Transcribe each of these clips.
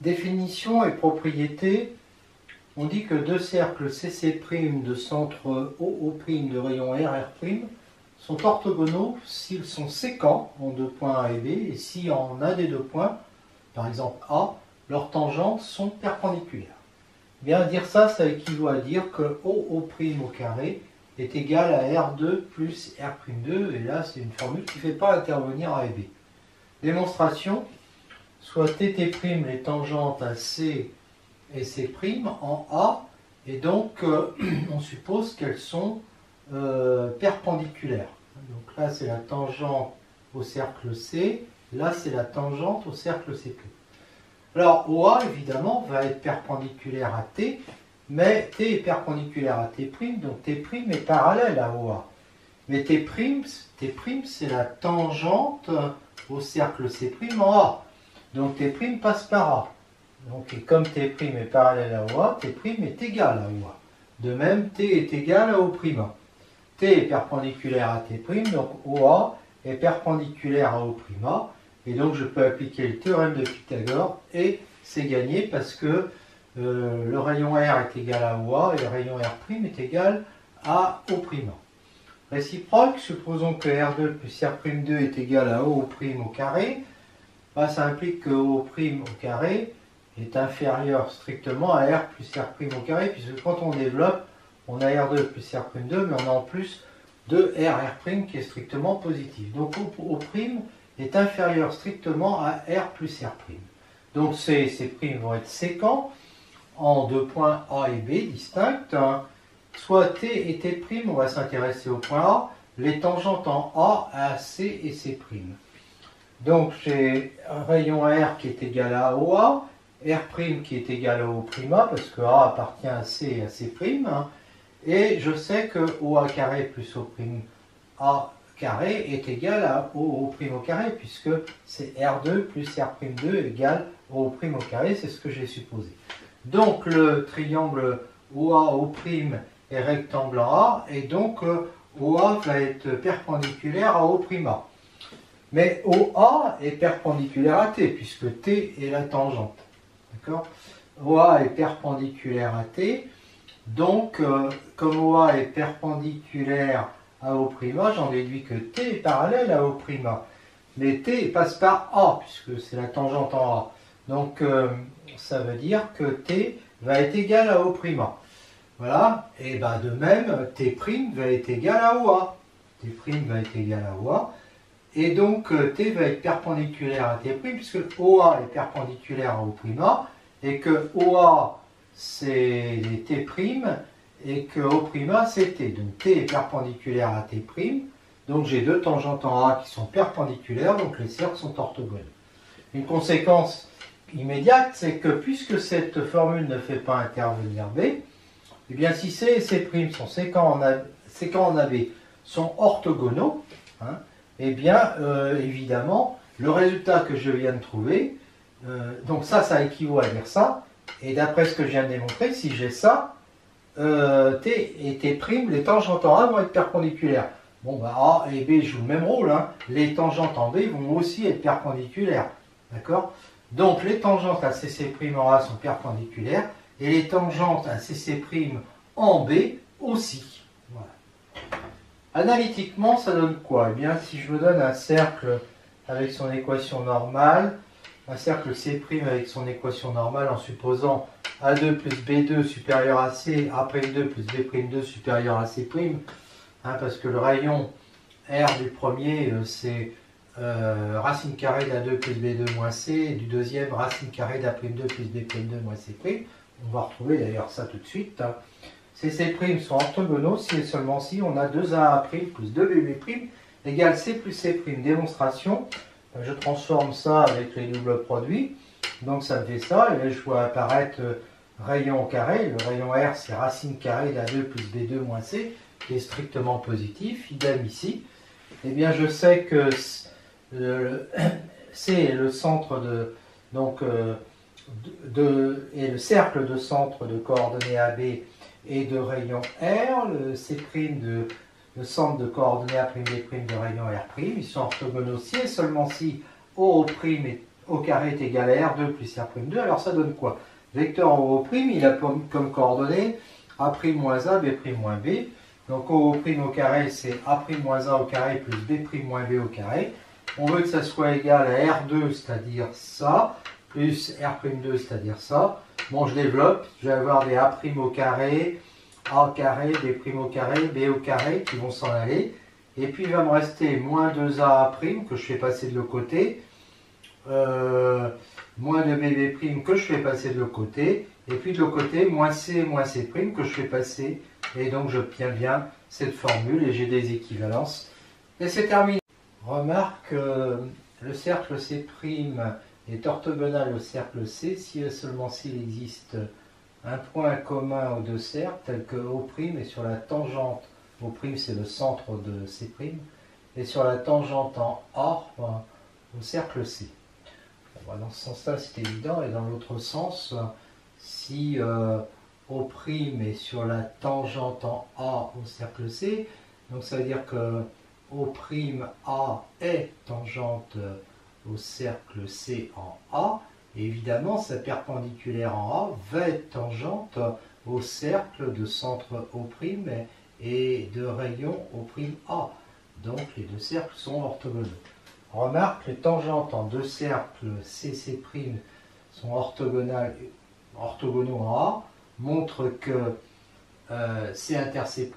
Définition et propriété. On dit que deux cercles CC' de centre OO' de rayon RR' sont orthogonaux s'ils sont séquents en deux points A et B, et si en un des deux points, par exemple A, leurs tangentes sont perpendiculaires. Bien dire ça, ça équivaut à dire que OO' au carré est égal à R2 plus R'2, et là c'est une formule qui ne fait pas intervenir A et B. Démonstration, soit TT' les tangentes à C et C' en A, et donc on suppose qu'elles sont perpendiculaires. Donc là c'est la tangente au cercle C, là c'est la tangente au cercle CP. Alors OA évidemment va être perpendiculaire à T, mais T est perpendiculaire à T', donc T' est parallèle à OA. Mais T', c'est la tangente au cercle C' en A. Donc T' passe par A. Donc, et comme T' est parallèle à OA, T' est égal à OA. De même, T est égal à O'. T est perpendiculaire à T', donc OA est perpendiculaire à O'. Et donc je peux appliquer le théorème de Pythagore et c'est gagné parce que le rayon R est égal à OA et le rayon R' est égal à O'. Réciproque, supposons que R2 plus R'2 est égal à O' au carré. Bah, ça implique que O' au carré est inférieur strictement à R plus R' au carré, puisque quand on développe, on a R2 plus R'2, mais on a en plus de RR' qui est strictement positif. Donc O' est inférieur strictement à R plus R'. Donc ces primes vont être séquents en deux points A et B distincts. Soit T et T', on va s'intéresser au point A, les tangentes en A, C et C'. Donc j'ai un rayon R qui est égal à OA, R' qui est égal à O', parce que A appartient à C et à C', et je sais que OA carré plus O' A carré est égal à O' au carré, puisque c'est R2 plus R'2 égale O' au carré, c'est ce que j'ai supposé. Donc le triangle OA, O' est rectangle en A, et donc OA va être perpendiculaire à O'. Mais OA est perpendiculaire à T, puisque T est la tangente. D'accord ? OA est perpendiculaire à T, donc comme OA est perpendiculaire à O', j'en déduis que T est parallèle à O'. Mais T passe par A, puisque c'est la tangente en A. Donc ça veut dire que T va être égal à O'. Voilà, et ben de même, T' va être égal à OA. T' va être égal à OA. Et donc T va être perpendiculaire à T', puisque OA est perpendiculaire à O', et que OA c'est T', et que O' c'est T. Donc T est perpendiculaire à T', donc j'ai deux tangentes en A qui sont perpendiculaires, donc les cercles sont orthogonaux. Une conséquence immédiate, c'est que puisque cette formule ne fait pas intervenir B, eh bien si C et C' sont séquents en AB, sont orthogonaux, eh bien évidemment, le résultat que je viens de trouver, donc ça équivaut à dire ça, et d'après ce que je viens de démontrer, si j'ai ça, T et T', les tangentes en A vont être perpendiculaires. Bon, bah A et B jouent le même rôle, les tangentes en B vont aussi être perpendiculaires, d'accord? Donc les tangentes à CC' en A sont perpendiculaires, et les tangentes à CC' en B aussi. Voilà. Analytiquement, ça donne quoi? Eh bien, si je me donne un cercle avec son équation normale, un cercle C' avec son équation normale en supposant A2 plus B2 supérieur à C, A'2 plus B'2 supérieur à C', parce que le rayon R du premier, c'est racine carrée d'A2 plus B2 moins C, et du deuxième, racine carrée d'A'2 plus B'2 moins C'. On va retrouver d'ailleurs ça tout de suite. Ces C' sont orthogonaux si et seulement si on a 2AA' plus 2BB' égale C plus C'. Démonstration, je transforme ça avec les doubles produits, donc ça me fait ça, et là je vois apparaître rayon au carré, le rayon R c'est racine carrée d'A2 plus B2 moins C, qui est strictement positif, idem ici. Eh bien je sais que C est le centre de, donc, et le cercle de centre de coordonnées AB et de rayon R, le C' le centre de coordonnées A'B' de rayon R', ils sont orthogonaux si et seulement si O' au carré est égal à R2 plus R'2. Alors ça donne quoi? Vecteur en OO', il a comme coordonnées A' moins A, B' moins B. Donc OO' au carré, c'est A' moins A au carré plus B' moins B au carré. On veut que ça soit égal à R2, c'est-à-dire ça, plus R'2, c'est-à-dire ça. Bon, je développe, je vais avoir des A' au carré, A au carré, B' au carré, B au carré qui vont s'en aller. Et puis il va me rester moins 2A' que je fais passer de l'autre côté, moins 2B' que je fais passer de l'autre côté, et puis de l'autre côté, moins C que je fais passer, et donc j'obtiens bien cette formule, et j'ai des équivalences. Et c'est terminé. Remarque que le cercle C' est orthogonal au cercle C si et seulement s'il existe un point commun aux deux cercles, tel que O' est sur la tangente, O' c'est le centre de C', et sur la tangente en A au cercle C. Dans ce sens-là, c'est évident, et dans l'autre sens, si O' est sur la tangente en A au cercle C, donc ça veut dire que O'A est tangente au cercle C en A, et évidemment sa perpendiculaire en A va être tangente au cercle de centre O' et de rayon O'A. Donc les deux cercles sont orthogonaux. Remarque, les tangentes en deux cercles CC' sont orthogonaux en A, montre que C inter C'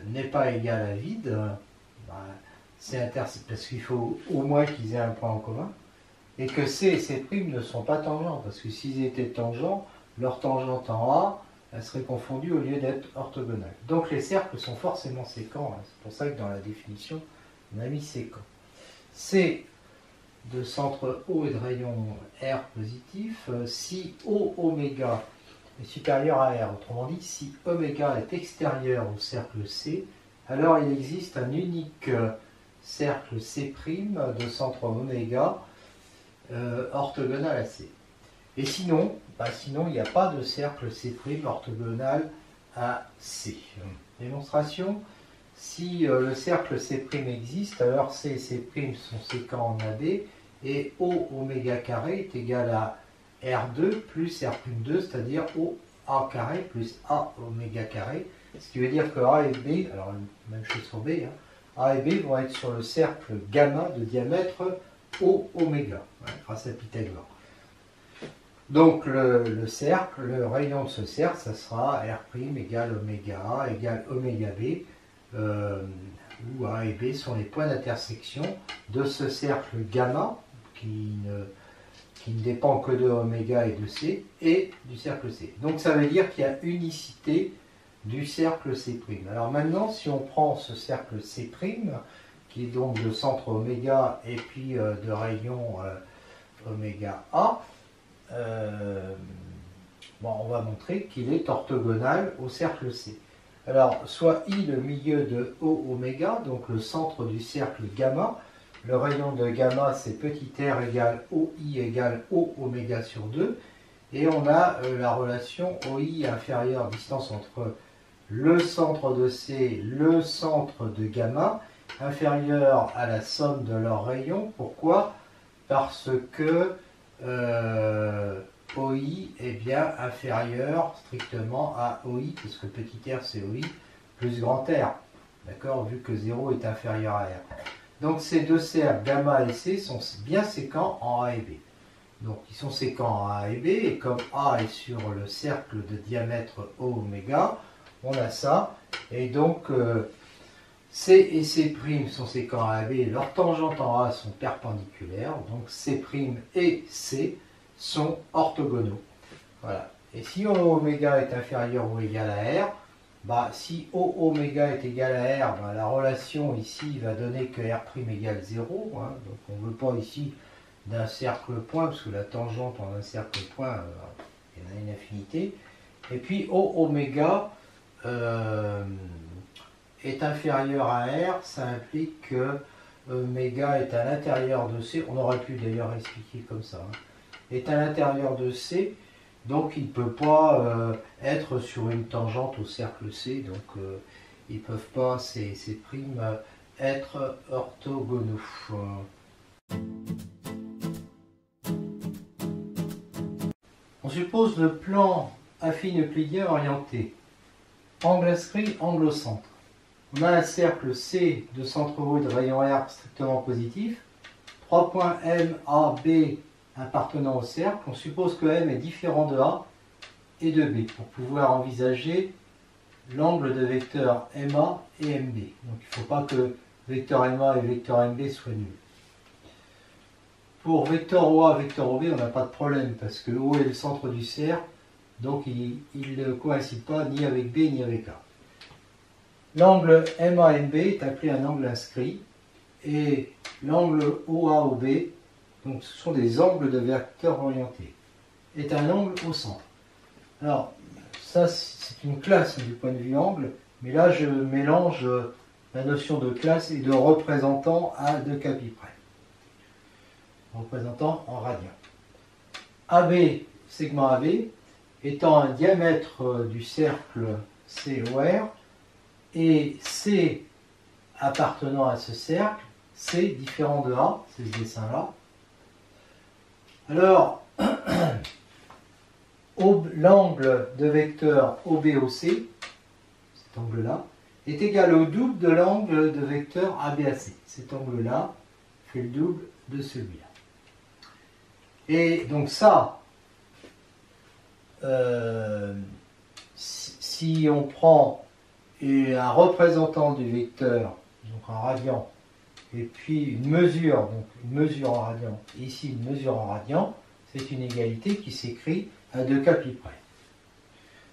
n'est pas égal à vide. Parce qu'il faut au moins qu'ils aient un point en commun, et que C et C' ne sont pas tangents, parce que s'ils étaient tangents, leur tangente en A, elle serait confondue au lieu d'être orthogonale. Donc les cercles sont forcément sécants, hein. C'est pour ça que dans la définition, on a mis sécant. C de centre O et de rayon R positif, si O oméga est supérieur à R, autrement dit, si oméga est extérieur au cercle C, alors il existe un unique cercle C' de centre oméga orthogonal à C. Et sinon, il n'y a pas de cercle C' orthogonal à C. Démonstration, si le cercle C' existe, alors C et C' sont sécants en AB, et O oméga carré est égal à R2 plus R'2, c'est-à-dire OA carré plus A oméga carré, ce qui veut dire que A et B, alors même chose pour B, hein, A et B vont être sur le cercle gamma de diamètre O oméga, hein, grâce à Pythagore. Donc le cercle, le rayon de ce cercle, ça sera R' égale oméga A égale oméga B, où A et B sont les points d'intersection de ce cercle gamma qui ne dépend que de oméga et de C, et du cercle C. Donc ça veut dire qu'il y a unicité du cercle C'. Alors maintenant, si on prend ce cercle C', qui est donc de centre oméga et puis de rayon oméga A, on va montrer qu'il est orthogonal au cercle C. Alors, soit I le milieu de O oméga, donc le centre du cercle gamma. Le rayon de gamma, c'est petit r égale OI égale O oméga sur 2. Et on a la relation OI inférieure, distance entre le centre de C, le centre de gamma, inférieure à la somme de leurs rayons. Pourquoi? Parce que OI est bien inférieur strictement à OI, parce que petit r c'est OI, plus grand R. D'accord? Vu que 0 est inférieur à R. Donc ces deux cercles, gamma et C, sont bien séquents en A et B. Donc ils sont séquents en A et B, et comme A est sur le cercle de diamètre O oméga, on a ça. Et donc C et C' sont séquents en A et B, leurs tangentes en A sont perpendiculaires, donc C' et C sont orthogonaux. Voilà. Et si O oméga est inférieur ou égal à R, si O oméga est égal à R, la relation ici va donner que R' égale 0. Hein, donc on ne veut pas ici d'un cercle point, parce que la tangente en un cercle point, il y en a une infinité. Et puis O oméga est inférieur à R, ça implique que oméga est à l'intérieur de C. On aurait pu d'ailleurs expliquer comme ça. Hein, est à l'intérieur de C. Donc il ne peut pas être sur une tangente au cercle C, donc ils ne peuvent pas, ces primes, être orthogonaux. suppose le plan affine euclidien orienté. Angle inscrit, angle au centre. On a un cercle C de centre O et de rayon R strictement positif. 3 points M, A, B appartenant au cercle. On suppose que M est différent de A et de B pour pouvoir envisager l'angle de vecteurs MA et MB. Donc il ne faut pas que vecteur MA et vecteur MB soient nuls. Pour vecteur OA et vecteur OB, on n'a pas de problème parce que O est le centre du cercle, donc il ne coïncide pas ni avec B ni avec A. L'angle MA-MB est appelé un angle inscrit et l'angle OA-OB, donc ce sont des angles de vecteurs orientés, est un angle au centre. Alors, ça c'est une classe du point de vue angle, mais là je mélange la notion de classe et de représentant à 2 capi près. Représentant en radian. AB, segment AB, étant un diamètre du cercle COR, et C appartenant à ce cercle, C différent de A, c'est ce dessin-là. Alors, l'angle de vecteur OBOC, cet angle-là, est égal au double de l'angle de vecteur ABAC. Cet angle-là fait le double de celui-là. Et donc ça, si on prend un représentant du vecteur, donc en radian, et puis une mesure en radian, et ici une mesure en radian, c'est une égalité qui s'écrit à 2 capi près.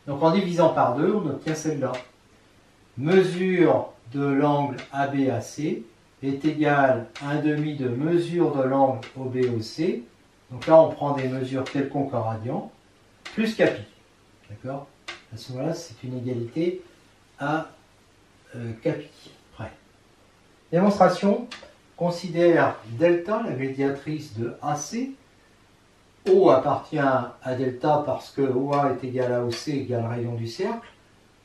Donc en divisant par 2, on obtient celle-là. Mesure de l'angle ABAC est égale à 1/2 de mesure de l'angle OBOC. Donc là, on prend des mesures quelconques en radian, plus capi. D'accord? À ce moment-là, c'est une égalité à capi près. Démonstration, considère delta, la médiatrice de AC. O appartient à delta parce que OA est égal à OC égale rayon du cercle.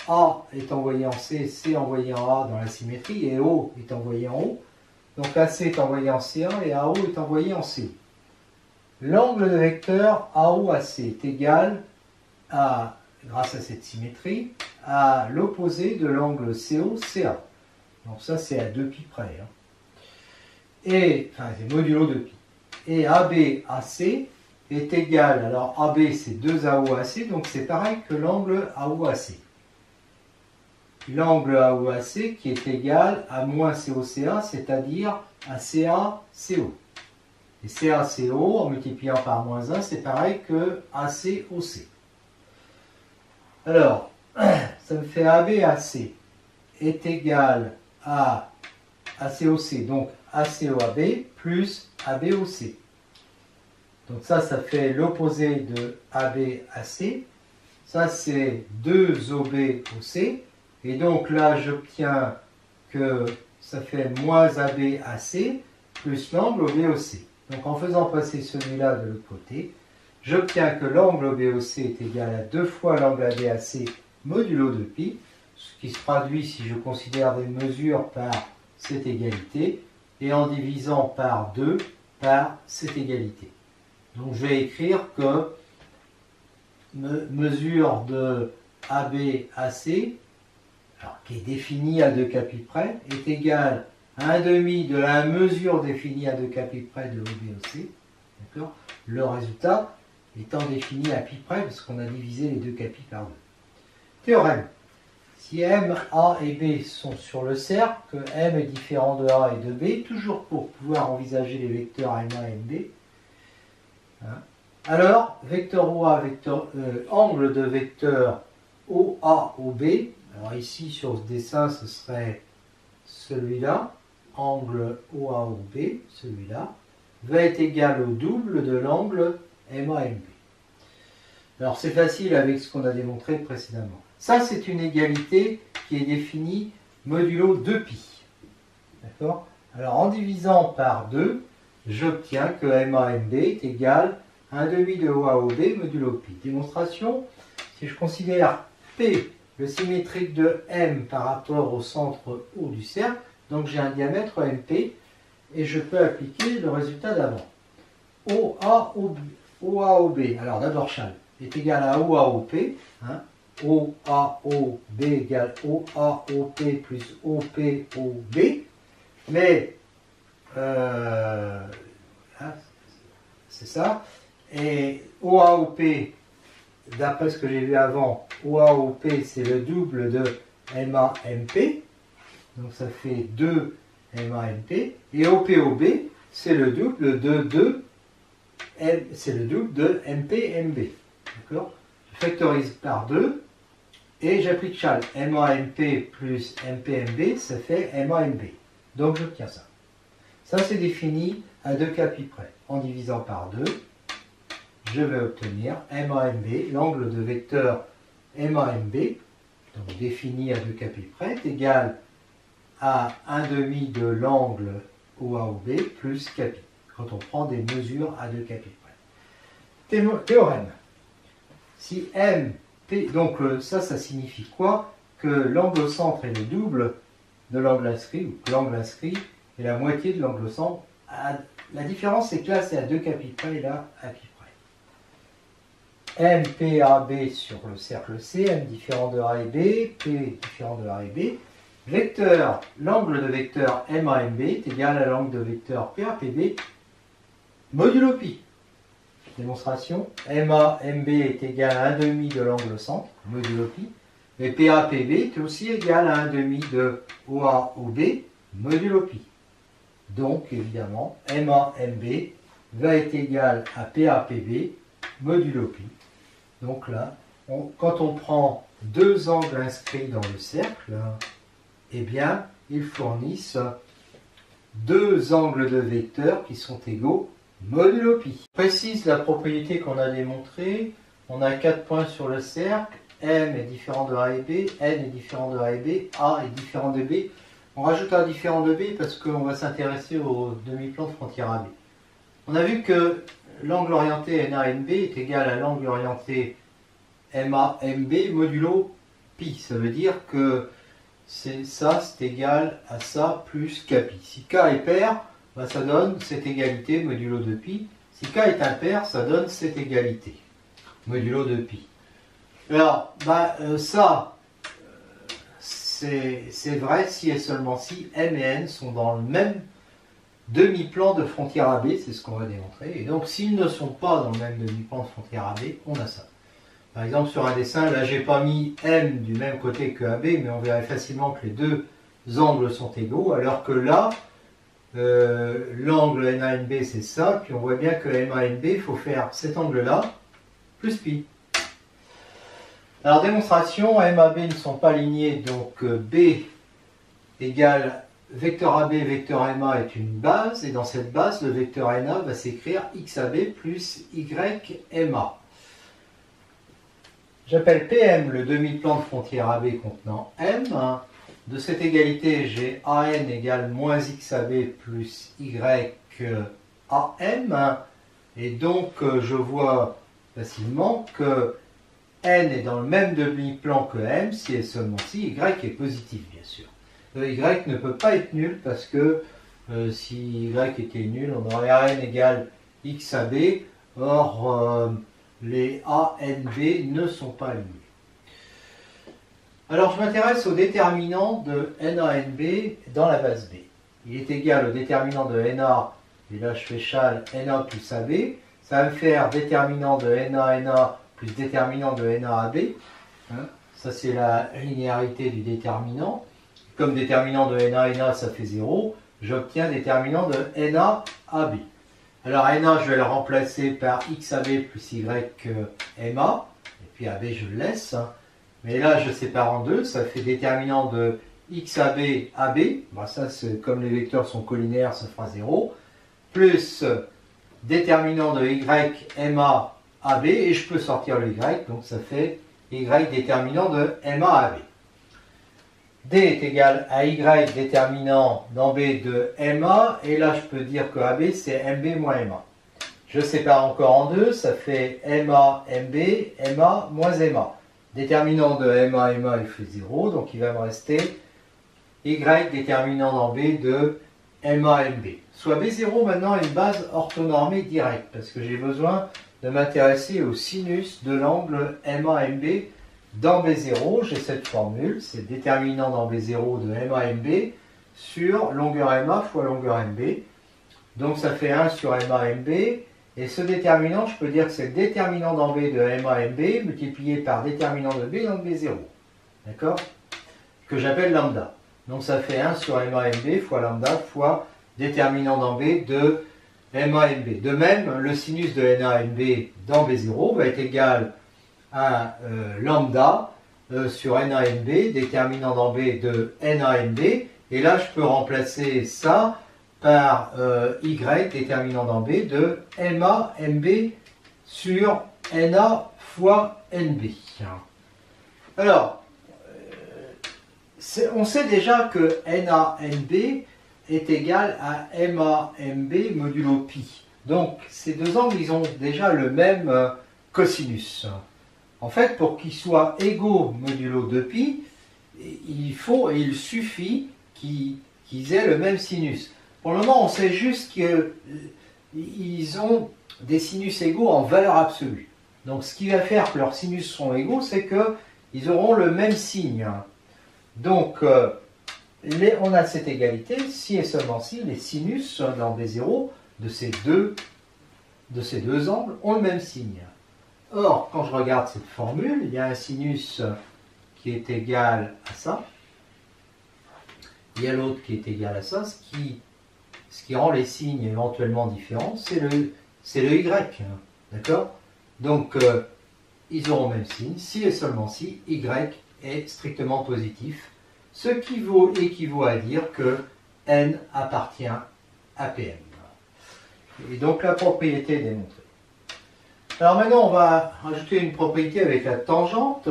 A est envoyé en C, C envoyé en A dans la symétrie, et O est envoyé en O. Donc AC est envoyé en CA et AO est envoyé en CO. L'angle de vecteur AOAC est égal à, grâce à cette symétrie, à l'opposé de l'angle COCA. Donc ça c'est à 2 pi près. Hein. Et, enfin c'est modulo 2 pi. Et ABAC est égal, alors AB c'est 2 AOAC, donc c'est pareil que l'angle AOAC. L'angle AOAC qui est égal à moins COCA, c'est-à-dire à CACO. Et CACO, en multipliant par moins 1, c'est pareil que ACOC. Alors, ça me fait ABAC est égal à ACOC, donc ACOAB plus ABOC. Donc ça fait l'opposé de ABAC. Ça, c'est 2 OBOC. Et donc là, j'obtiens que ça fait moins ABAC plus l'angle OBOC. Donc en faisant passer celui-là de l'autre côté, j'obtiens que l'angle OBOC est égal à 2 fois l'angle ABAC modulo 2 pi, ce qui se traduit, si je considère des mesures, par cette égalité, et en divisant par 2 par cette égalité. Donc je vais écrire que mesure de ABAC, alors, qui est définie à 2 capi près, est égale à 1/2 de la mesure définie à 2 capi près de OBOC. D'accord? Le résultat étant défini à pi près, parce qu'on a divisé les 2 capi par 2. Théorème. Si M, A et B sont sur le cercle, que M est différent de A et de B, toujours pour pouvoir envisager les vecteurs MA et MB, hein, alors, vecteur OA, angle de vecteur OA, OB, alors ici sur ce dessin ce serait celui-là, angle OA-OB, celui-là, va être égal au double de l'angle MA-MB. Alors c'est facile avec ce qu'on a démontré précédemment. Ça c'est une égalité qui est définie modulo 2pi. D'accord? Alors en divisant par 2, j'obtiens que MA-MB est égal à 1/2 de OA-OB modulo pi. Démonstration, si je considère P le symétrique de M par rapport au centre O du cercle, donc j'ai un diamètre MP, et je peux appliquer le résultat d'avant. OA, OB. Alors d'abord Charles, est égal à OAOP. Hein. OAOB égale OAOP plus OPOB. Mais, c'est ça. Et OAOP, d'après ce que j'ai vu avant, OAOP c'est le double de MAMP. Donc ça fait 2 MAMP. Et OPOB, c'est le double de MPMB. D'accord? Je factorise par 2 et j'applique Chasles. MAMP plus MPMB, ça fait MAMB. Donc j'obtiens ça. Ça c'est défini à 2 capi près. En divisant par 2, je vais obtenir MAMB, l'angle de vecteur MAMB, donc défini à 2 capi près, est égal à 1/2 de l'angle OAOB plus capi, quand on prend des mesures à 2 capi près. Théorème. Si MP, donc ça signifie quoi? Que l'angle au centre est le double de l'angle inscrit, ou que l'angle inscrit est la moitié de l'angle au centre. La différence, c'est que là, c'est à 2 capi près et là, à pi près. MPAB sur le cercle C, M différent de A et B, P différent de A et B. Vecteur, l'angle de vecteur MAMB est égal à l'angle de vecteur PAPB modulo pi. Démonstration, MAMB est égal à 1/2 de l'angle au centre, modulo pi. Et PAPB est aussi égal à 1/2 de OAOB modulo pi. Donc, évidemment, MAMB va être égal à PAPB modulo pi. Donc là, quand on prend deux angles inscrits dans le cercle, eh bien, ils fournissent deux angles de vecteurs qui sont égaux modulo pi. Je précise la propriété qu'on a démontrée. On a 4 points sur le cercle. M est différent de A et B, N est différent de A et B, A est différent de B. On rajoute un différent de B parce qu'on va s'intéresser au demi-plan de frontière AB. On a vu que l'angle orienté NANB est égal à l'angle orienté MAMB modulo pi. Ça veut dire que c'est égal à ça plus kpi. Si k est pair, ben ça donne cette égalité modulo de pi. Si k est impair, ça donne cette égalité modulo de pi. Alors, c'est vrai si et seulement si M et N sont dans le même demi-plan de frontière AB, c'est ce qu'on va démontrer. Et donc, s'ils ne sont pas dans le même demi-plan de frontière AB, on a ça. Par exemple, sur un dessin, là, j'ai pas mis M du même côté que AB, mais on verrait facilement que les deux angles sont égaux, alors que là, l'angle NANB, c'est ça, puis on voit bien que MANB, il faut faire cet angle-là, plus pi. Alors, démonstration, M et AB ne sont pas alignés, donc B égale vecteur AB, vecteur MA est une base, et dans cette base, le vecteur NA va s'écrire XAB plus YMA. J'appelle PM le demi-plan de frontière AB contenant M. De cette égalité, j'ai AN égale moins XAB plus YAM. Et donc, je vois facilement que N est dans le même demi-plan que M, si et seulement si Y est positif, bien sûr. Y ne peut pas être nul parce que si Y était nul, on aurait AN égale XAB. Or, les ANB ne sont pas alignés. Alors, je m'intéresse au déterminant de NANB dans la base B. Il est égal au déterminant de NA, et là je fais Chasles NA plus AB. Ça va me faire déterminant de NA plus déterminant de NAAB. Ça, c'est la linéarité du déterminant. Comme déterminant de NA, ça fait 0, j'obtiens déterminant de NAAB. Alors, NA, je vais le remplacer par XAB plus YMA. Et puis AB, je le laisse. Mais là, je sépare en deux. Ça fait déterminant de XAB, AB. Bon, ça, comme les vecteurs sont collinaires, ça fera 0. Plus déterminant de YMA, AB, et je peux sortir le Y, donc ça fait Y déterminant de MA AB. D est égal à Y déterminant dans B de MA, et là je peux dire que AB c'est MB moins MA. Je sépare encore en deux, ça fait MA, MB, MA moins MA. Déterminant de MA, MA il fait 0, donc il va me rester Y déterminant dans B de MA, MB. Soit B0 maintenant est une base orthonormée directe, parce que j'ai besoin de m'intéresser au sinus de l'angle MAMB dans B0. J'ai cette formule, c'est le déterminant dans B0 de MAMB sur longueur MA fois longueur MB. Donc ça fait 1 sur MAMB. Et ce déterminant, je peux dire que c'est le déterminant dans B de MAMB multiplié par déterminant de B dans B0. D'accord? Que j'appelle lambda. Donc ça fait 1 sur MAMB fois lambda fois déterminant dans B de MAMB. De même, le sinus de NAMB dans B0 va être égal à lambda sur NAMB, déterminant dans B de NAMB. Et là, je peux remplacer ça par Y, déterminant dans B de MAMB sur NA fois NB. Alors, on sait déjà que NANB est égal à MAMB modulo pi. Donc, ces deux angles, ils ont déjà le même cosinus. En fait, pour qu'ils soient égaux modulo 2pi, il suffit qu'ils aient le même sinus. Pour le moment, on sait juste qu'ils ont des sinus égaux en valeur absolue. Donc, ce qui va faire que leurs sinus seront égaux, c'est qu'ils auront le même signe. Donc, on a cette égalité si et seulement si les sinus dans B0 de ces deux angles ont le même signe. Or, quand je regarde cette formule, il y a un sinus qui est égal à ça. Il y a l'autre qui est égal à ça. Ce qui rend les signes éventuellement différents, c'est le Y. D'accord? Donc, ils auront le même signe si et seulement si Y est strictement positif. Ce qui équivaut à dire que N appartient à Pm. Et donc, la propriété est démontrée. Alors maintenant, on va rajouter une propriété avec la tangente.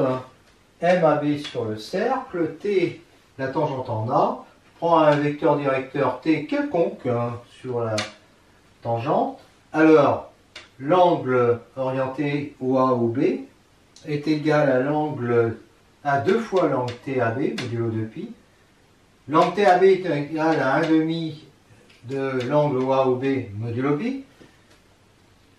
MAB sur le cercle, T, la tangente en A. Je prends un vecteur directeur T quelconque sur la tangente. Alors, l'angle orienté OA ou B est égal à l'angle à 2 fois l'angle TAB, modulo 2pi. L'angle TAB est égal à 1,5 de l'angle OA ou B, modulo B.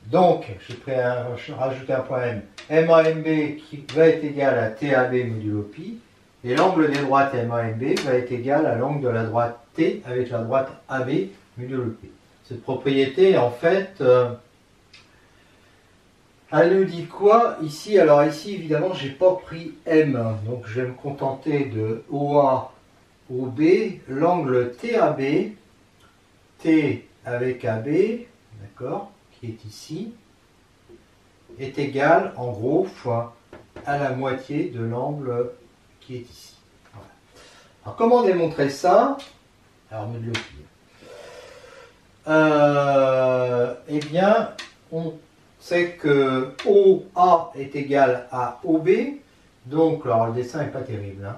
Donc, je rajoute un point M. MAMB qui va être égal à TAB modulo pi. Et l'angle des droites MAMB va être égal à l'angle de la droite T avec la droite AB modulo P. Cette propriété, en fait, elle nous dit quoi ici? Alors ici, évidemment, je n'ai pas pris M. Donc, je vais me contenter de OA ou B. L'angle TAB, T avec AB, d'accord, qui est ici, est égal, en gros, fois à la moitié de l'angle qui est ici. Voilà. Alors, comment démontrer ça? Alors, modulo pi. Eh bien, on sait que OA est égal à OB. Donc, alors le dessin n'est pas terrible. Hein.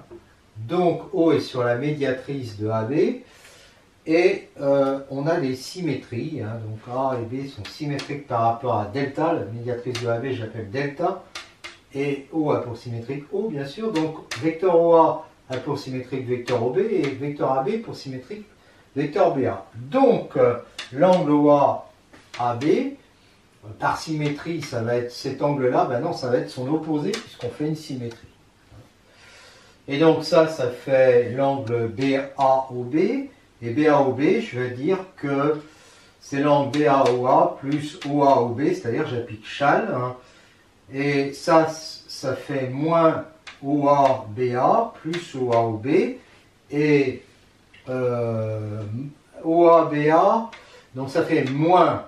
Donc, O est sur la médiatrice de AB. Et on a des symétries. Hein. Donc, A et B sont symétriques par rapport à delta. La médiatrice de AB, j'appelle delta. Et O a pour symétrique O, bien sûr. Donc, vecteur OA a pour symétrique vecteur OB et vecteur AB pour symétrique vecteur BA. Donc, l'angle OA AB, par symétrie, ça va être cet angle-là. Ben non, ça va être son opposé puisqu'on fait une symétrie. Et donc, ça fait l'angle BAOB. Et BAOB, je vais dire que c'est l'angle BAOA plus OAOB, c'est-à-dire j'applique Chal. Hein. Et ça fait moins OABA plus OAOB. Et OABA, donc ça fait moins.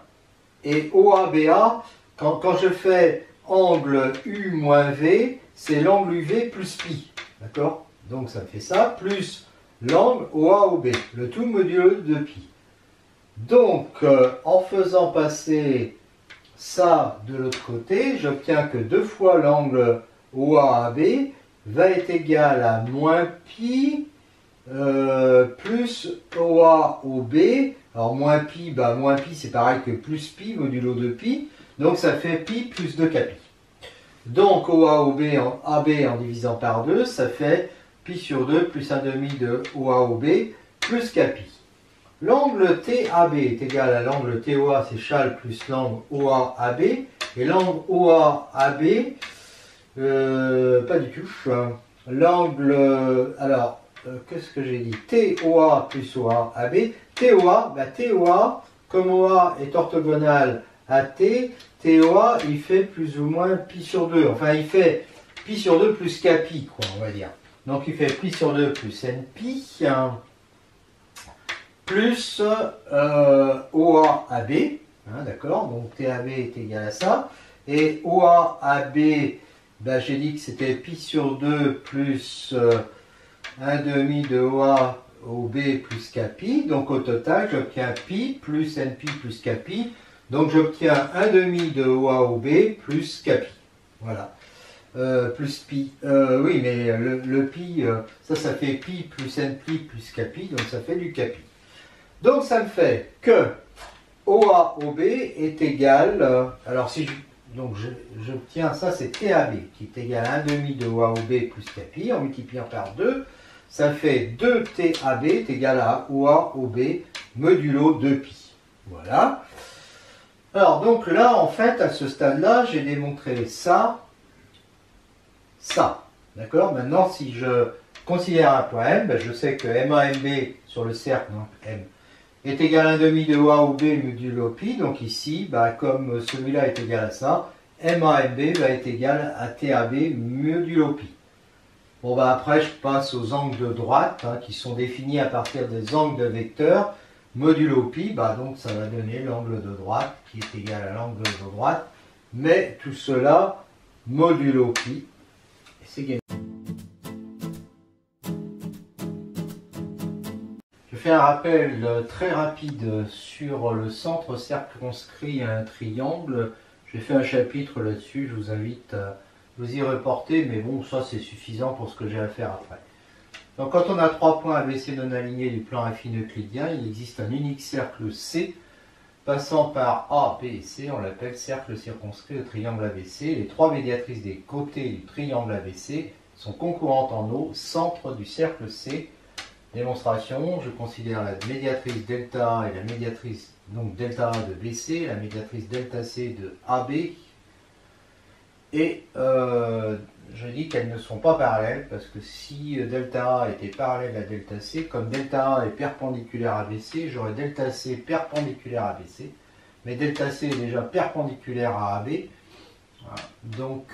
Et OABA, quand je fais angle U moins V, c'est l'angle UV plus pi. D'accord? Donc ça fait ça, plus l'angle OAOB, le tout modulo de pi. Donc, en faisant passer ça de l'autre côté, j'obtiens que 2 fois l'angle OAB va être égal à moins pi plus OAOB. Alors, moins pi c'est pareil que plus pi modulo de pi. Donc, ça fait pi plus 2 pi. Donc, OAOB en AB en divisant par 2, ça fait pi sur 2 plus 1,5 de OAOB plus kpi. L'angle TAB est égal à l'angle TOA, c'est Chal plus l'angle OAAB. Et l'angle OA-AB, pas du tout. L'angle, alors, qu'est-ce que j'ai dit? TOA plus OA-AB. TOA, TOA, comme OA est orthogonal à T, TOA, il fait plus ou moins pi sur 2. Enfin, il fait pi sur 2 plus kpi, quoi, on va dire. Donc, il fait pi sur 2 plus npi, plus OA-AB. Hein, d'accord, donc TAB est égal à ça. Et OA-AB, j'ai dit que c'était pi sur 2 plus 1 demi de OA OB plus kpi. Donc au total, j'obtiens pi plus npi plus kpi. Donc j'obtiens 1 demi de OA OB plus kpi. Voilà. Plus pi. Oui, mais le pi, ça fait pi plus npi plus kpi. Donc ça fait du kpi. Donc ça me fait que OA-OB est égal, alors si j'obtiens ça, c'est TAB qui est égal à 1 demi de OA-OB plus kpi en multipliant par 2, ça fait 2TAB est égal à OA-OB modulo 2pi. Voilà. Alors donc là, en fait, à ce stade-là, j'ai démontré ça, ça. D'accord? Maintenant, si je considère un point M, je sais que MA-MB sur le cercle, donc M, est égal à 1 demi de OA ou B modulo pi. Donc ici, comme celui-là est égal à ça, MAMB va être égal à TAB modulo pi. Bon, après, je passe aux angles de droite, qui sont définis à partir des angles de vecteurs. Modulo pi, donc ça va donner l'angle de droite qui est égal à l'angle de droite. Mais tout cela, modulo pi, c'est gagné. Je fais un rappel très rapide sur le centre circonscrit à un triangle. J'ai fait un chapitre là-dessus, je vous invite à vous y reporter, mais bon, ça c'est suffisant pour ce que j'ai à faire après. Donc quand on a 3 points ABC non alignés du plan affine euclidien, il existe un unique cercle C passant par A, B et C, on l'appelle cercle circonscrit au triangle ABC. Les 3 médiatrices des côtés du triangle ABC sont concurrentes en O, centre du cercle C. Démonstration, je considère la médiatrice delta A et la médiatrice donc delta A de BC, la médiatrice delta C de AB, et je dis qu'elles ne sont pas parallèles, parce que si delta A était parallèle à delta C, comme delta A est perpendiculaire à BC, j'aurais delta C perpendiculaire à BC, mais delta C est déjà perpendiculaire à AB, voilà. Donc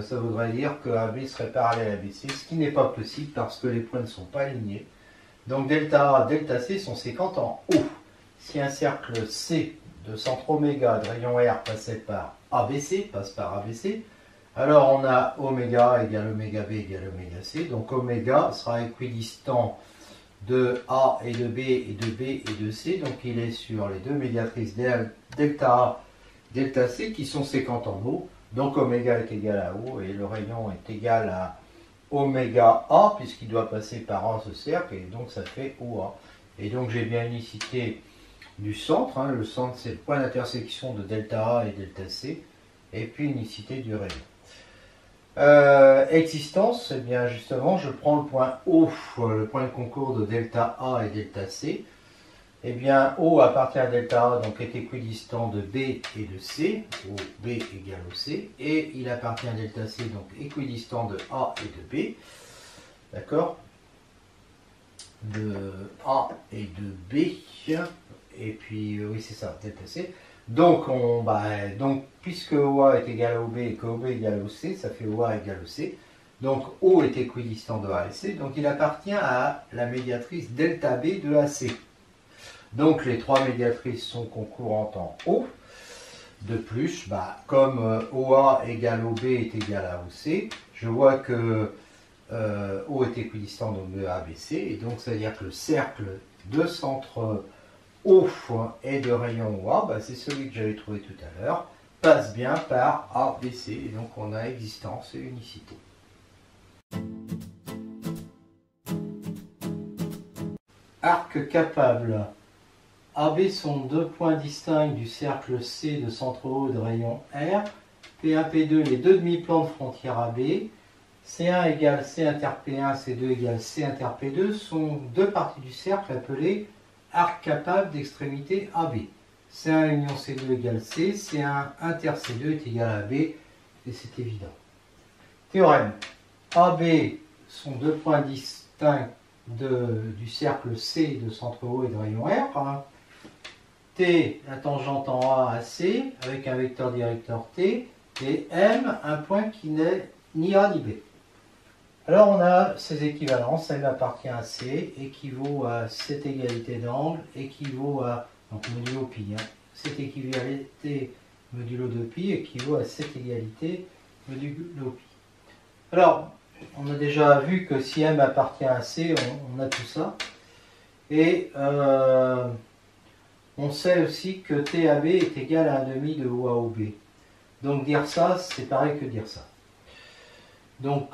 ça voudrait dire que AB serait parallèle à BC, ce qui n'est pas possible parce que les points ne sont pas alignés. Donc delta A, delta C sont séquentes en O. Si un cercle C de centre oméga de rayon R passait par ABC, passe par ABC, alors on a oméga égale oméga B égale oméga C. Donc oméga sera équidistant de A et de B et de B et de C. Donc il est sur les deux médiatrices delta A, delta C qui sont séquentes en O. Donc oméga est égal à O et le rayon est égal à oméga A, puisqu'il doit passer par A ce cercle, et donc ça fait OA. Et donc j'ai bien unicité du centre, le centre c'est le point d'intersection de delta A et delta C, et puis unicité du rayon. Existence, eh bien justement je prends le point O, le point de concours de delta A et delta C. Eh bien O appartient à delta A, donc est équidistant de B et de C, où B égale au C, et il appartient à delta C, donc équidistant de A et de B, d'accord, de A et de B, et puis oui c'est ça, delta C. Donc, donc puisque OA est égal à OB et que OB est égal à OC, ça fait OA égale OC. Donc O est équidistant de A et C, donc il appartient à la médiatrice delta B de AC. Donc les 3 médiatrices sont concurrentes en O. De plus, comme OA égale OB est égal à OC, je vois que O est équidistant de ABC, et donc ça veut dire que le cercle de centre O et de rayon OA, c'est celui que j'avais trouvé tout à l'heure, passe bien par ABC, et donc on a existence et unicité. Arc capable. AB sont 2 points distincts du cercle C de centre O et de rayon R. P1, P2, les 2 demi-plans de frontière AB. C1 égale C inter P1, C2 égale C inter P2 sont 2 parties du cercle appelées arc capable d'extrémité AB. C1 union C2 égale C, C1 inter C2 est égal à B, et c'est évident. Théorème. AB sont deux points distincts du cercle C de centre O et de rayon R. T, la tangente en A à C, avec un vecteur directeur T, et M, un point qui n'est ni A ni B. Alors on a ces équivalences, M appartient à C, équivaut à cette égalité d'angle, équivaut à, donc modulo pi, cette égalité modulo de pi équivaut à cette égalité modulo pi. Alors, on a déjà vu que si M appartient à C, on a tout ça. Et on sait aussi que TAB est égal à 1/2 de OA au B. Donc dire ça, c'est pareil que dire ça. Donc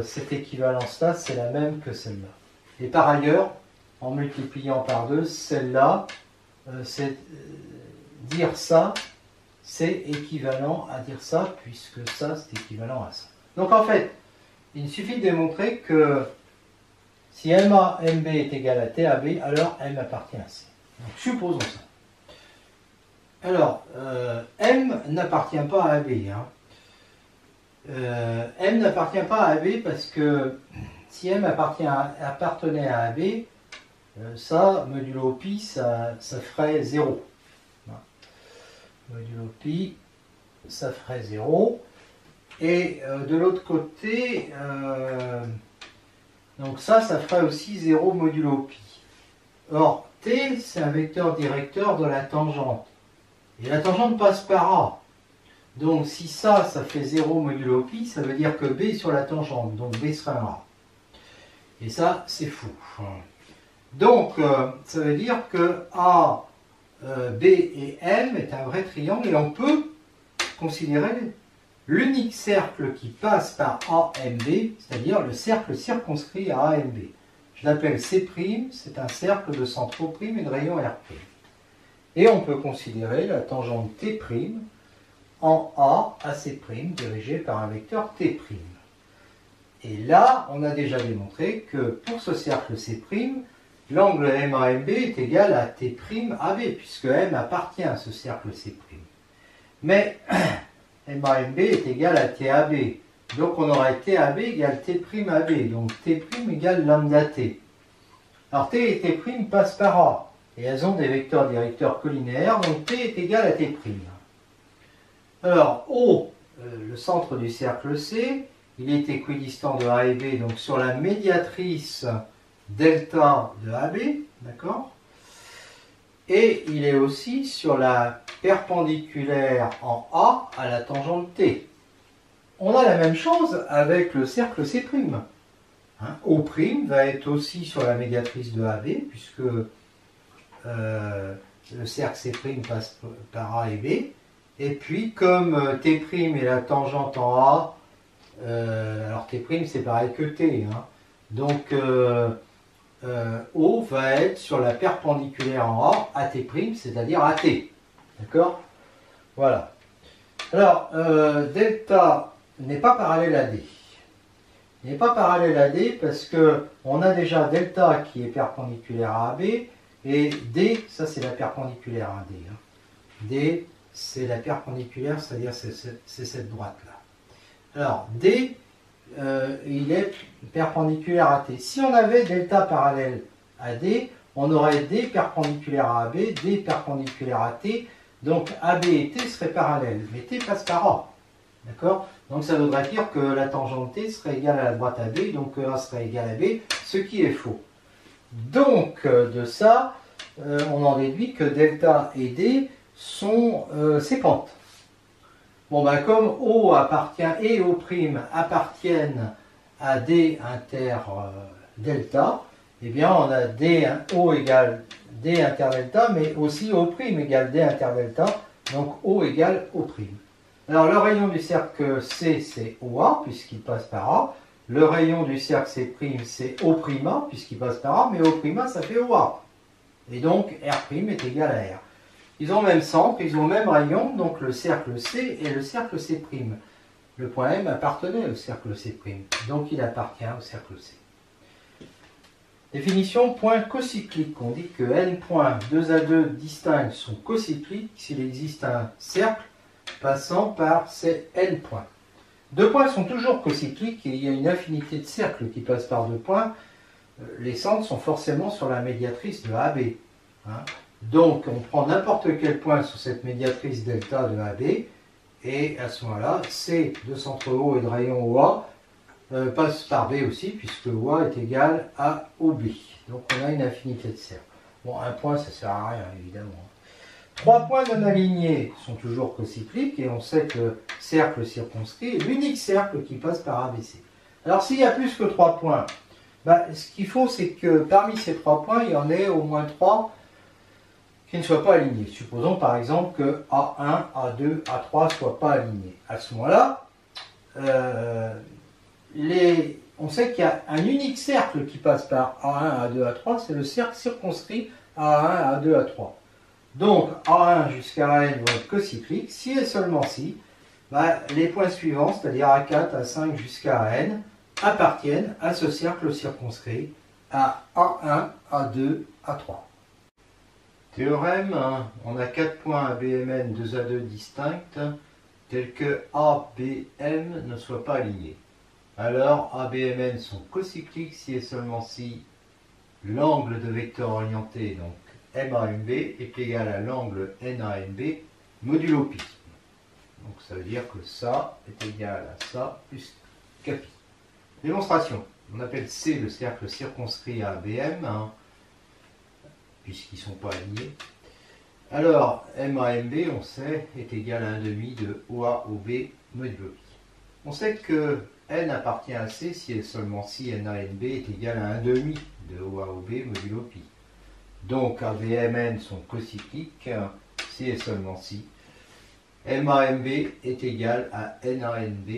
cette équivalence-là, c'est la même que celle-là. Et par ailleurs, en multipliant par 2, celle-là, dire ça, c'est équivalent à dire ça, puisque ça, c'est équivalent à ça. Donc en fait, il suffit de démontrer que si MA, MB est égal à TAB, alors M appartient à C. Donc supposons ça. Alors, M n'appartient pas à AB. M n'appartient pas à AB parce que si M appartenait à AB, ça, modulo pi, ça ferait 0. Modulo pi, ça ferait 0. Et de l'autre côté, donc ça ferait aussi 0 modulo pi. Or, T, c'est un vecteur directeur de la tangente. Et la tangente passe par A. Donc si ça fait 0 modulo pi, ça veut dire que B est sur la tangente. Donc B sera un A. Et ça, c'est fou. Donc, ça veut dire que A, B et M est un vrai triangle et on peut considérer l'unique cercle qui passe par AMB, c'est-à-dire le cercle circonscrit à AMB. Je l'appelle C', c'est un cercle de centre O' et de rayon R'. Et on peut considérer la tangente T' en A à C', dirigée par un vecteur T'. Et là, on a déjà démontré que pour ce cercle C', l'angle MAMB est égal à T' AB, puisque M appartient à ce cercle C'. Mais MAMB est égal à TAB. Donc on aurait TAB égale T'AB. Donc T' égale lambda T. Alors T et T' passent par A. Et elles ont des vecteurs directeurs collinéaires. Donc T est égal à T'. Alors O, le centre du cercle C, il est équidistant de A et B. Donc sur la médiatrice delta de AB. D'accord ? Et il est aussi sur la perpendiculaire en A à la tangente T. On a la même chose avec le cercle C'. O' va être aussi sur la médiatrice de AB, puisque le cercle C' passe par A et B. Et puis, comme T' est la tangente en A, alors T' c'est pareil que T. Donc, O va être sur la perpendiculaire en A à T', c'est-à-dire à T. D'accord ? Voilà. Alors, delta n'est pas parallèle à D. Il n'est pas parallèle à D parce qu'on a déjà delta qui est perpendiculaire à AB et D, ça c'est la perpendiculaire à D. D, c'est la perpendiculaire, c'est-à-dire c'est cette droite-là. Alors, D, il est perpendiculaire à T. Si on avait delta parallèle à D, on aurait D perpendiculaire à AB, D perpendiculaire à T, donc AB et T seraient parallèles, mais T passe par A. D'accord ? Donc ça voudrait dire que la tangente T serait égale à la droite AB, donc A serait égal à B, ce qui est faux. Donc de ça, on en déduit que delta et D sont séquentes. Bon, ben, comme O appartient et O' appartiennent à D inter delta, eh bien on a O égale D inter delta, mais aussi O' égale D inter delta, donc O égale O'. Alors le rayon du cercle C, c'est OA, puisqu'il passe par A. Le rayon du cercle C', c'est O'A, puisqu'il passe par A, mais O'A, ça fait OA. Et donc R' est égal à R. Ils ont le même centre, ils ont le même rayon, donc le cercle C et le cercle C'. Le point M appartenait au cercle C', donc il appartient au cercle C. Définition point cocyclique. On dit que n points 2 à 2 distincts sont cocycliques s'il existe un cercle passant par ces n points. Deux points sont toujours cocycliques et il y a une infinité de cercles qui passent par deux points. Les centres sont forcément sur la médiatrice de AB. Hein. Donc on prend n'importe quel point sur cette médiatrice delta de AB et à ce moment-là, C de centre O et de rayon OA passe par B aussi, puisque OA est égal à OB. Donc on a une infinité de cercles. Bon, un point, ça ne sert à rien, évidemment. Trois points non alignés sont toujours cocycliques, et on sait que le cercle circonscrit est l'unique cercle qui passe par ABC. Alors s'il y a plus que 3 points, ce qu'il faut, c'est que parmi ces 3 points, il y en ait au moins 3 qui ne soient pas alignés. Supposons par exemple que A1, A2, A3 ne soient pas alignés. À ce moment-là, on sait qu'il y a un unique cercle qui passe par A1, A2, A3, c'est le cercle circonscrit A1, A2, A3. Donc A1 jusqu'à AN vont être cocycliques, si et seulement si les points suivants, c'est-à-dire A4, A5 jusqu'à AN, appartiennent à ce cercle circonscrit à A1, A2, A3. Théorème, on a 4 points ABMN 2 à 2 distincts, tels que ABM ne soient pas alignés. Alors ABMN sont cocycliques si et seulement si l'angle de vecteur orienté, donc MAMB, est égal à l'angle NAMB modulo pi. Donc ça veut dire que ça est égal à ça plus Kpi. Démonstration. On appelle C le cercle circonscrit à ABM, puisqu'ils ne sont pas alignés. Alors MAMB, on sait, est égal à 1,5 de OA-OB modulo pi. On sait que N appartient à C si et seulement si NANB est égal à 1,5 de OA-OB modulo pi. Donc ABMN sont cocycliques si et seulement si MAMB est égal à NANB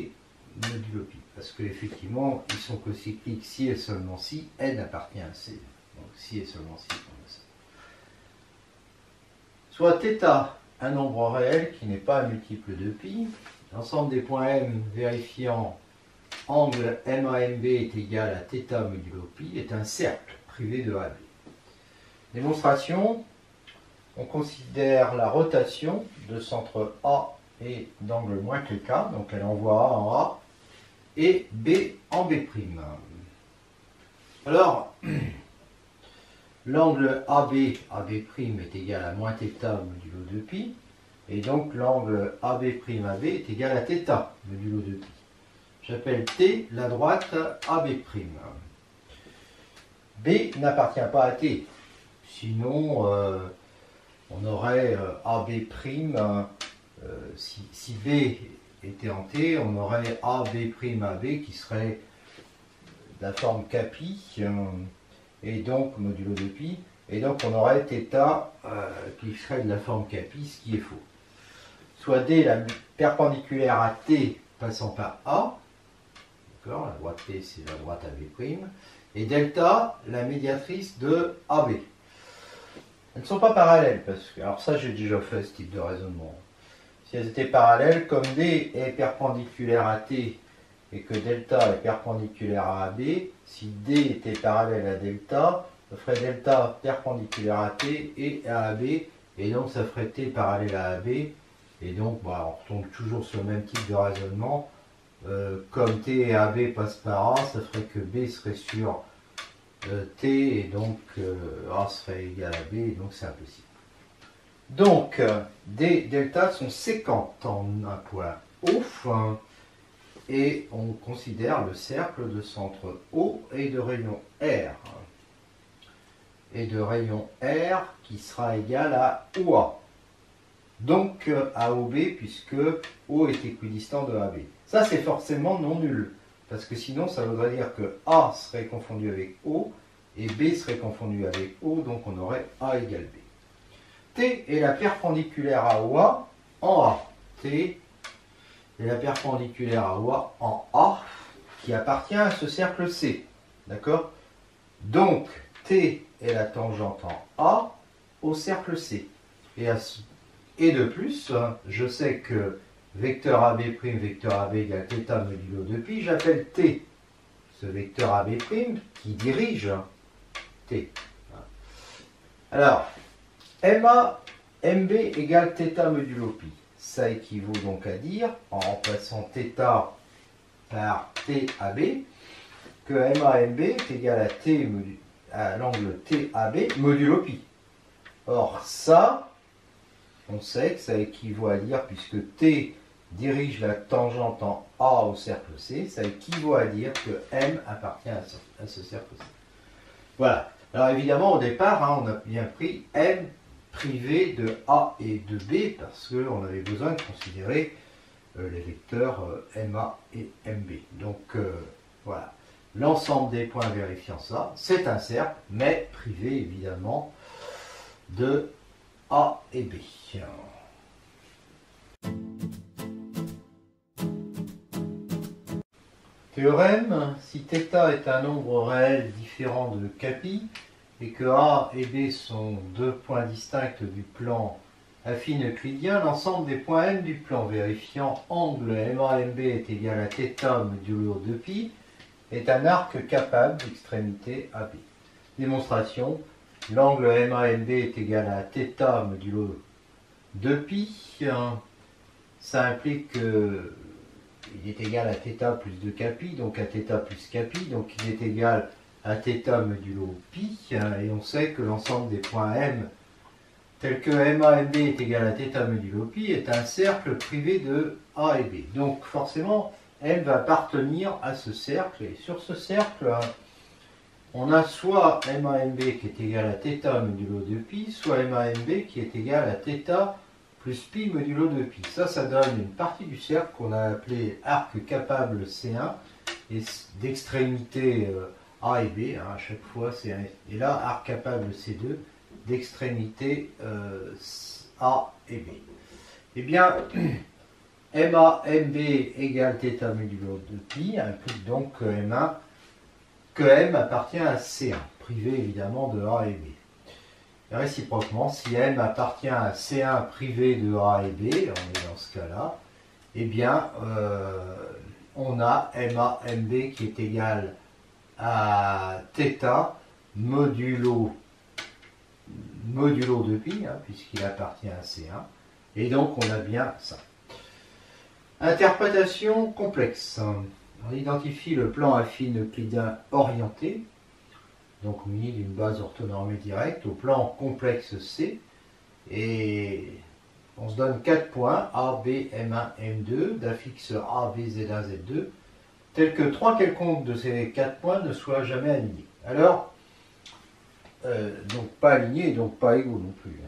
modulo pi. Parce qu'effectivement, ils sont cocycliques si et seulement si N appartient à C. Donc si et seulement si, on a ça. Soit θ, un nombre réel qui n'est pas un multiple de pi. L'ensemble des points M vérifiant angle MAMB est égal à θ modulo pi est un cercle privé de AB. Démonstration, on considère la rotation de centre A et d'angle moins que K, donc elle envoie A en A et B en B'. Alors, l'angle AB est égal à moins θ modulo 2π, et donc l'angle AB' est égal à θ modulo 2π. J'appelle T la droite AB'. B n'appartient pas à T. Sinon, on aurait AB', si B était en T, on aurait AB', qui serait de la forme Kpi, et donc modulo 2π, et donc on aurait θ qui serait de la forme Kpi, ce qui est faux. Soit D la perpendiculaire à T passant par A, d'accord, la droite T c'est la droite AB', et delta la médiatrice de AB. Elles ne sont pas parallèles, parce que, alors ça j'ai déjà fait ce type de raisonnement. Si elles étaient parallèles, comme D est perpendiculaire à T et que delta est perpendiculaire à AB, si D était parallèle à delta, ça ferait delta perpendiculaire à T et à AB, et donc ça ferait T parallèle à AB, et donc on retombe toujours sur le même type de raisonnement. Comme T et AB passent par A, ça ferait que B serait sur T, et donc A serait égal à B, et donc c'est impossible. Donc, D delta sont séquentes en un point O, et on considère le cercle de centre O et de rayon R. Et de rayon R qui sera égal à OA. Donc à OB, puisque O est équidistant de AB. Ça, c'est forcément non nul, parce que sinon, ça voudrait dire que A serait confondu avec O, et B serait confondu avec O, donc on aurait A égale B. T est la perpendiculaire à OA en A. T est la perpendiculaire à OA en A, qui appartient à ce cercle C. D'accord? Donc, T est la tangente en A au cercle C. Et de plus, je sais que vecteur AB', vecteur AB égale θ modulo 2π, j'appelle T ce vecteur AB' qui dirige T. Alors, MA, MB égale θ modulo pi. Ça équivaut donc à dire, en remplaçant θ par TAB, que MAMB est égal à l'angle TAB modulo pi. Or, ça, on sait que ça équivaut à dire, puisque T dirige la tangente en A au cercle C, ça équivaut à dire que M appartient à ce cercle C. Voilà. Alors évidemment, au départ, on a bien pris M privé de A et de B, parce qu'on avait besoin de considérer les vecteurs MA et MB. Donc voilà, l'ensemble des points vérifiant ça, c'est un cercle, mais privé évidemment de A et B. Théorème, si θ est un nombre réel différent de Κ et que A et B sont deux points distincts du plan affine euclidien, l'ensemble des points M du plan vérifiant angle MAMB est égal à θ modulo 2π est un arc capable d'extrémité AB. Démonstration, l'angle MAMB est égal à θ modulo 2π. Ça implique qu'il est égal à θ plus 2Κ, donc à θ plus Κ, donc il est égal à θ modulo pi, et on sait que l'ensemble des points M tel que MAMB est égal à θ modulo pi est un cercle privé de A et B. Donc forcément, M va appartenir à ce cercle, et sur ce cercle, on a soit MAMB qui est égal à θ modulo 2π, soit MAMB qui est égal à θ plus pi modulo 2π. Ça donne une partie du cercle qu'on a appelé arc capable C1, et d'extrémité A et B, à chaque fois, et là, arc capable C2, d'extrémité A et B. Eh bien, MAMB égale θ modulo 2π implique donc que M appartient à C1, privé évidemment de A et B. Et réciproquement, si M appartient à C1 privé de A et B, on est dans ce cas-là, eh bien, on a MAMB qui est égal à θ modulo 2π, puisqu'il appartient à C1, et donc on a bien ça. Interprétation complexe. On identifie le plan affine euclidien orienté, donc muni d'une base orthonormée directe, au plan complexe C, et on se donne 4 points A, B, M1, M2, d'affixe A, B, Z1, Z2, tels que 3 quelconques de ces 4 points ne soient jamais alignés. Alors, donc pas alignés et donc pas égaux non plus.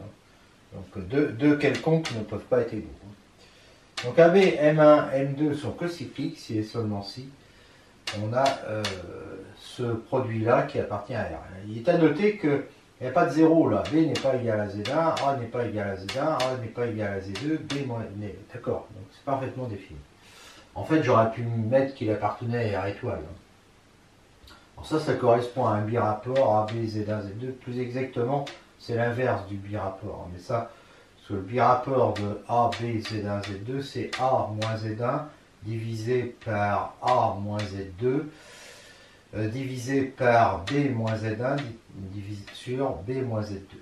Donc deux quelconques ne peuvent pas être égaux. Donc AB, M1, M2 sont cocycliques si et seulement si on a ce produit-là qui appartient à R. Il est à noter qu'il n'y a pas de 0 là. B n'est pas égal à Z1, A n'est pas égal à Z1, A n'est pas égal à Z2, B moins... D'accord, donc c'est parfaitement défini. En fait, j'aurais pu mettre qu'il appartenait à R étoile. Alors ça correspond à un birapport AB, Z1, Z2. Plus exactement, c'est l'inverse du birapport. Mais ça, parce que le birapport de A, B, Z1, Z2, c'est A moins Z1 divisé par A moins Z2 divisé par B moins Z1 divisé sur B moins Z2.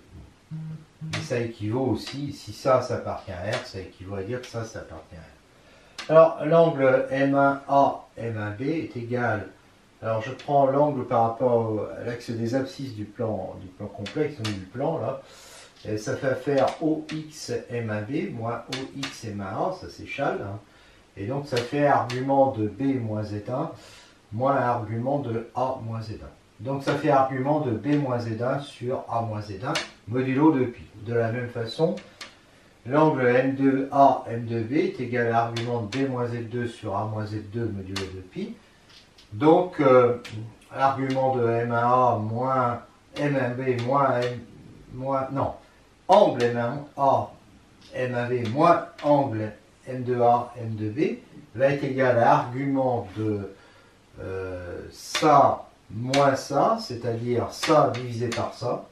Et ça équivaut aussi, si ça appartient à R, ça équivaut à dire que ça appartient à R. Alors, l'angle M1A, M1B est égal. Alors, je prends l'angle par rapport à l'axe des abscisses du plan complexe, donc du plan, là. Et ça fait faire OX M1B moins OX M1A, ça s'échale. Et donc, ça fait argument de B moins Z1 moins argument de A moins Z1. Donc, ça fait argument de B moins Z1 sur A moins Z1, modulo 2π. De la même façon, l'angle M2A, M2B est égal à argument de B moins Z2 sur A moins Z2 modulo 2π. Donc, argument de M1A moins M1B angle M1A, M1B moins angle M2A, M2B va être égal à argument de ça moins ça, c'est-à-dire ça divisé par ça,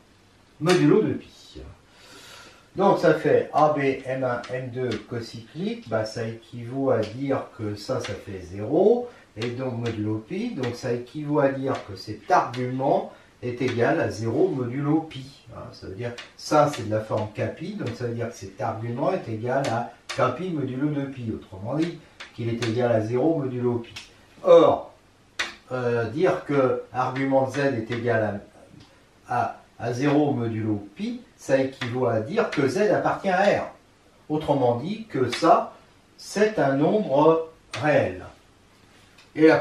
modulo 2π. Donc ça fait AB, M1, M2 cocyclique, ça équivaut à dire que ça fait 0, et donc modulo pi, donc ça équivaut à dire que cet argument est égal à 0 modulo pi. Ça veut dire ça c'est de la forme kpi, donc ça veut dire que cet argument est égal à kpi modulo 2pi. Autrement dit, qu'il est égal à 0 modulo pi. Or, dire que argument de z est égal à 0 modulo pi, ça équivaut à dire que z appartient à R. Autrement dit que ça, c'est un nombre réel. Et la